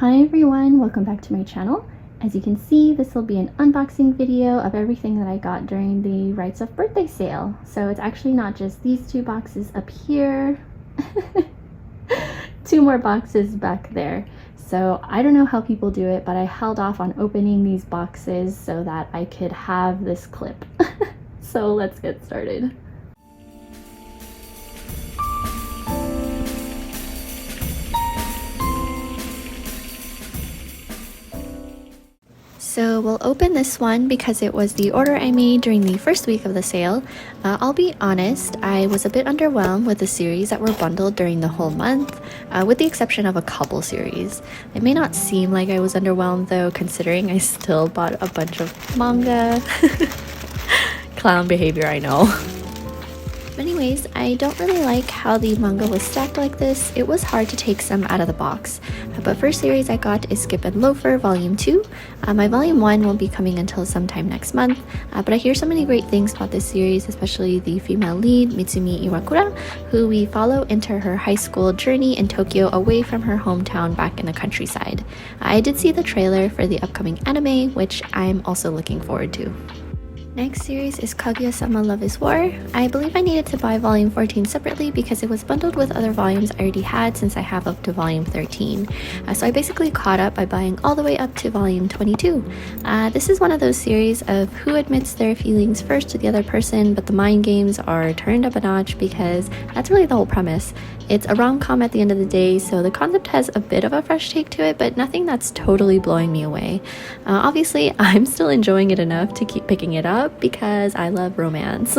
Hi everyone, welcome back to my channel. As you can see, this will be an unboxing video of everything that I got during the Right Stuf birthday sale. So it's actually not just these two boxes up here, two more boxes back there. So I don't know how people do it, but I held off on opening these boxes so that I could have this clip. So let's get started. So we'll open this one because it was the order I made during the first week of the sale. I'll be honest, I was a bit underwhelmed with the series that were bundled during the whole month, with the exception of a couple series. It may not seem like I was underwhelmed though, considering I still bought a bunch of manga. Clown behavior, I know. But anyways, I don't really like how the manga was stacked like this. It was hard to take some out of the box. But first series I got is Skip and Loafer Volume 2. My Volume 1 won't be coming until sometime next month, but I hear so many great things about this series, especially the female lead, Mitsumi Iwakura, who we follow into her high school journey in Tokyo away from her hometown back in the countryside. I did see the trailer for the upcoming anime, which I'm also looking forward to. Next series is Kaguya-sama Love is War. I believe I needed to buy volume 14 separately because it was bundled with other volumes I already had since I have up to volume 13. So I basically caught up by buying all the way up to volume 22. This is one of those series of who admits their feelings first to the other person, but the mind games are turned up a notch because that's really the whole premise. It's a rom-com at the end of the day, so the concept has a bit of a fresh take to it, but nothing that's totally blowing me away. Obviously, I'm still enjoying it enough to keep picking it up because I love romance.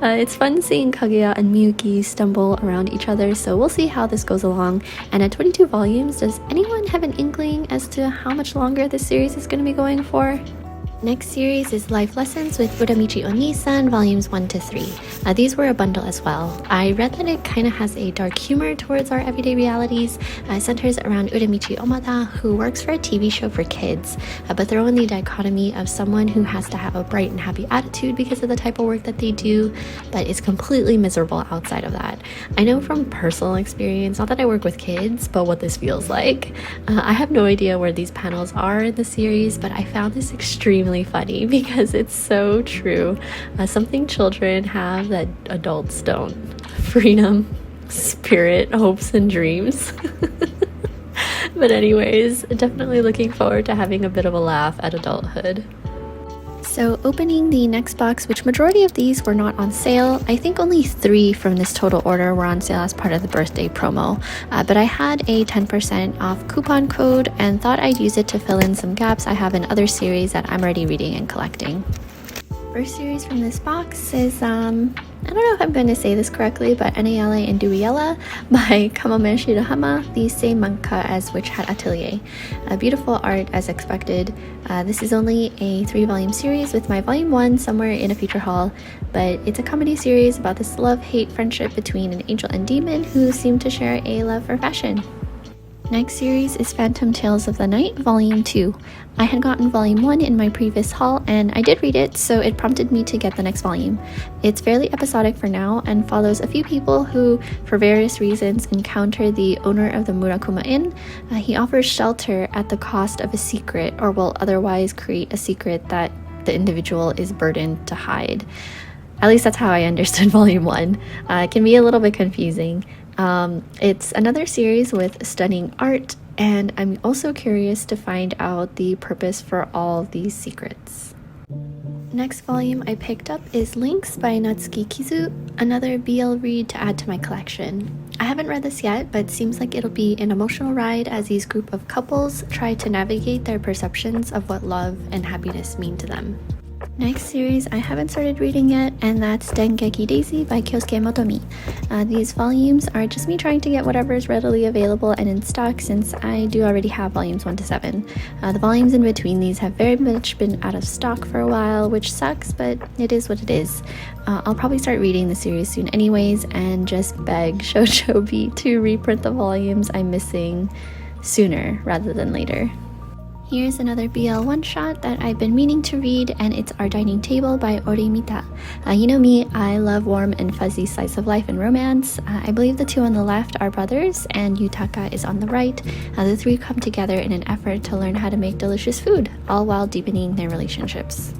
It's fun seeing Kaguya and Miyuki stumble around each other, so we'll see how this goes along. And at 22 volumes, does anyone have an inkling as to how much longer this series is going to be going for? Next series is Life Lessons with Uramichi Onii-san, volumes 1 to 3. These were a bundle as well. I read that it kind of has a dark humor towards our everyday realities. It centers around Uramichi Omada, who works for a TV show for kids, but throw in the dichotomy of someone who has to have a bright and happy attitude because of the type of work that they do, but is completely miserable outside of that. I know from personal experience, not that I work with kids, but what this feels like. I have no idea where these panels are in the series, but I found this extremely funny because it's so true. Something children have that adults don't. Freedom, spirit, hopes, and dreams. But anyways, definitely looking forward to having a bit of a laugh at adulthood. So opening the next box, which majority of these were not on sale. I think only 3 from this total order were on sale as part of the birthday promo, but I had a 10% off coupon code and thought I'd use it to fill in some gaps I have in other series that I'm already reading and collecting. First series from this box is, I don't know if I'm going to say this correctly, but Eniale Dewiela by Kamome Shirahama, the same manga as Witch Hat Atelier. Beautiful art as expected. This is only a 3-volume series with my volume 1 somewhere in a feature haul, but it's a comedy series about this love-hate friendship between an angel and demon who seem to share a love for fashion. Next series is Phantom Tales of the Night, Volume 2. I had gotten Volume 1 in my previous haul, and I did read it, so it prompted me to get the next volume. It's fairly episodic for now, and follows a few people who, for various reasons, encounter the owner of the Murakuma Inn. He offers shelter at the cost of a secret, or will otherwise create a secret that the individual is burdened to hide. At least that's how I understood Volume 1. It can be a little bit confusing. It's another series with stunning art, and I'm also curious to find out the purpose for all these secrets. Next volume I picked up is Links by Natsuki Kizu, another BL read to add to my collection. I haven't read this yet, but seems like it'll be an emotional ride as these group of couples try to navigate their perceptions of what love and happiness mean to them. Next series I haven't started reading yet, and that's Dengeki Daisy by Kyosuke Motomi. These volumes are just me trying to get whatever is readily available and in stock, since I do already have volumes 1 to 7. The volumes in between these have very much been out of stock for a while, which sucks, but it is what it is. I'll probably start reading the series soon anyways, and just beg Shoujobi to reprint the volumes I'm missing sooner rather than later. Here's another BL one-shot that I've been meaning to read, and it's Our Dining Table by Uramichi. You know me, I love warm and fuzzy slice of life and romance. I believe the two on the left are brothers, and Yutaka is on the right. The three come together in an effort to learn how to make delicious food, all while deepening their relationships.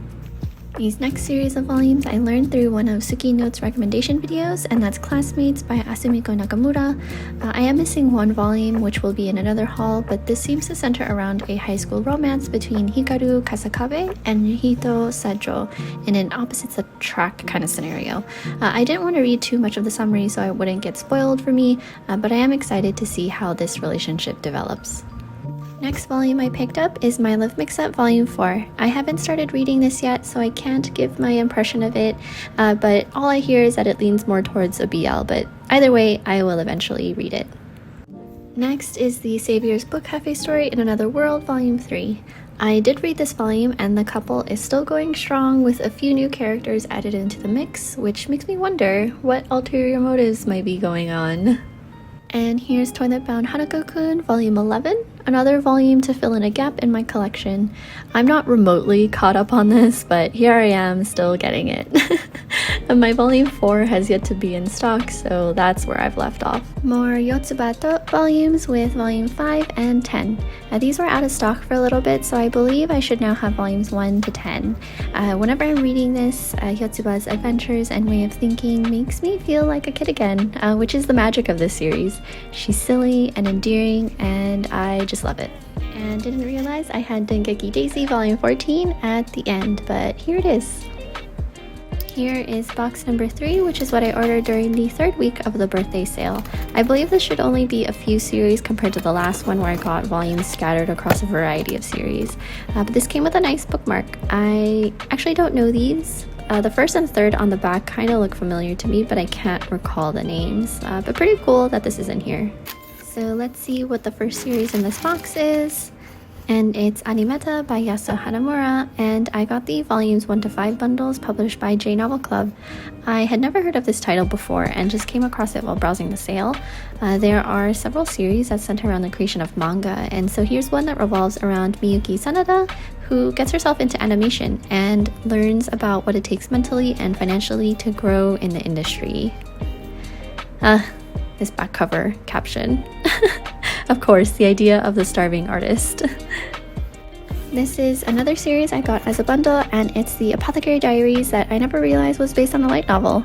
These next series of volumes I learned through one of Suki Note's recommendation videos, and that's Classmates by Asumiko Nakamura. I am missing one volume, which will be in another haul, but this seems to center around a high school romance between Hikaru Kasakabe and Hito Sajo in an opposites attract kind of scenario. I didn't want to read too much of the summary so I wouldn't get spoiled for me, but I am excited to see how this relationship develops. Next volume I picked up is My Love Mix-Up Volume 4. I haven't started reading this yet, so I can't give my impression of it, but all I hear is that it leans more towards a BL, but either way, I will eventually read it. Next is the Savior's Book Cafe Story in Another World, Volume 3. I did read this volume, and the couple is still going strong with a few new characters added into the mix, which makes me wonder what ulterior motives might be going on. And here's Toilet Bound Hanako-kun, Volume 11, another volume to fill in a gap in my collection. I'm not remotely caught up on this, but here I am still getting it. And my Volume 4 has yet to be in stock, so that's where I've left off. More Yotsuba volumes with Volume 5 and 10. These were out of stock for a little bit, so I believe I should now have Volumes 1 to 10. Whenever I'm reading this, Yotsuba's adventures and way of thinking makes me feel like a kid again, which is the magic of this series. She's silly and endearing, and I just love it. And didn't realize I had Dengeki Daisy Volume 14 at the end, but here it is. Here is box number 3, which is what I ordered during the 3rd week of the birthday sale. I believe this should only be a few series compared to the last one where I got volumes scattered across a variety of series. But this came with a nice bookmark. I actually don't know these. The 1st and 3rd on the back kind of look familiar to me, but I can't recall the names. But pretty cool that this is in here. So let's see what the first series in this box is. And it's Animeta by Yasuo Hanamura, and I got the volumes 1 to 5 bundles published by J Novel Club. I had never heard of this title before and just came across it while browsing the sale. There are several series that center around the creation of manga, and so here's one that revolves around Miyuki Sanada, who gets herself into animation and learns about what it takes mentally and financially to grow in the industry. This back cover caption. Of course, the idea of the starving artist. This is another series I got as a bundle, and it's the Apothecary Diaries that I never realized was based on a light novel.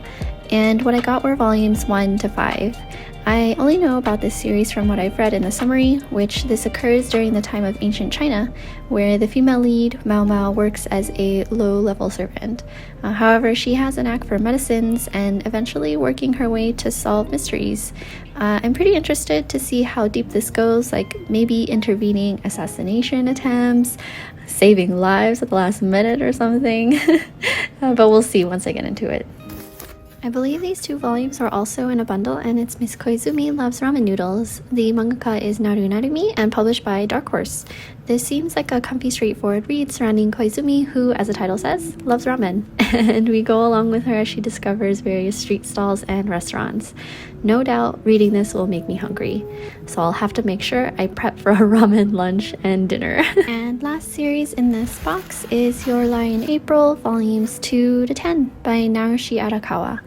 And what I got were volumes 1 to 5. I only know about this series from what I've read in the summary, which this occurs during the time of ancient China, where the female lead, Mao Mao, works as a low-level servant. However, she has a knack for medicines and eventually working her way to solve mysteries. I'm pretty interested to see how deep this goes, like maybe intervening assassination attempts, saving lives at the last minute or something. But we'll see once I get into it. I believe these 2 volumes are also in a bundle, and it's Miss Koizumi Loves Ramen Noodles. The mangaka is Naru Narumi and published by Dark Horse. This seems like a comfy, straightforward read surrounding Koizumi, who, as the title says, loves ramen. And we go along with her as she discovers various street stalls and restaurants. No doubt reading this will make me hungry, so I'll have to make sure I prep for a ramen lunch and dinner. And last series in this box is Your Lie in April, volumes 2 to 10 by Naoshi Arakawa.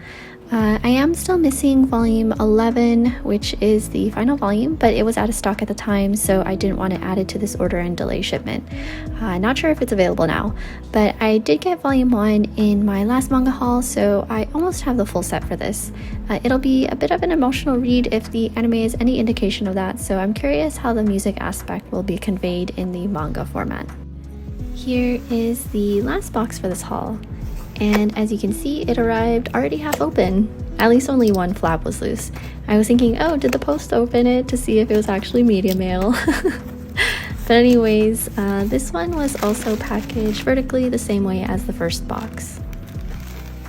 I am still missing volume 11, which is the final volume, but it was out of stock at the time, so I didn't want to add it to this order and delay shipment. Not sure if it's available now, but I did get volume 1 in my last manga haul, so I almost have the full set for this. It'll be a bit of an emotional read if the anime is any indication of that, so I'm curious how the music aspect will be conveyed in the manga format. Here is the last box for this haul. And as you can see, it arrived already half open. At least only one flap was loose. I was thinking, oh, did the post open it to see if it was actually media mail? But anyways, this one was also packaged vertically the same way as the first box.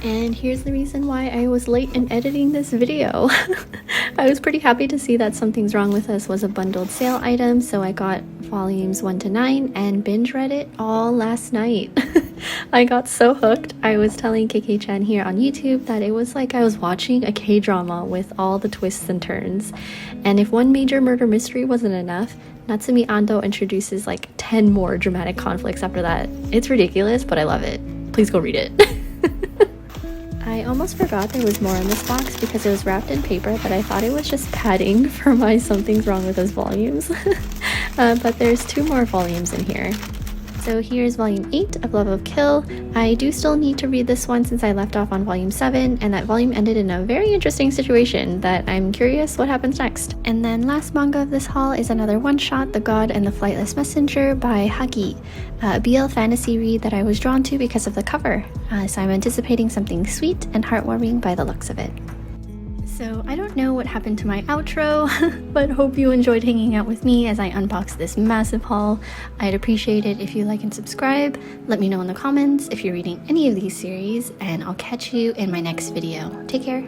And here's the reason why I was late in editing this video. I was pretty happy to see that Something's Wrong With Us was a bundled sale item, so I got volumes 1 to 9 and binge read it all last night. I got so hooked. I was telling KK-chan here on YouTube that it was like I was watching a K-drama with all the twists and turns. And if one major murder mystery wasn't enough, Natsumi Ando introduces like 10 more dramatic conflicts after that. It's ridiculous, but I love it. Please go read it. I almost forgot there was more in this box because it was wrapped in paper, but I thought it was just padding for my Something's Wrong with Us volumes. But there's 2 more volumes in here. So here's volume 8 of Love of Kill. I do still need to read this one since I left off on volume 7, and that volume ended in a very interesting situation that I'm curious what happens next. And then last manga of this haul is another one-shot, The God and the Flightless Messenger by Hagi, a BL fantasy read that I was drawn to because of the cover. So I'm anticipating something sweet and heartwarming by the looks of it. So I don't know what happened to my outro, but hope you enjoyed hanging out with me as I unbox this massive haul. I'd appreciate it if you like and subscribe. Let me know in the comments if you're reading any of these series, and I'll catch you in my next video. Take care.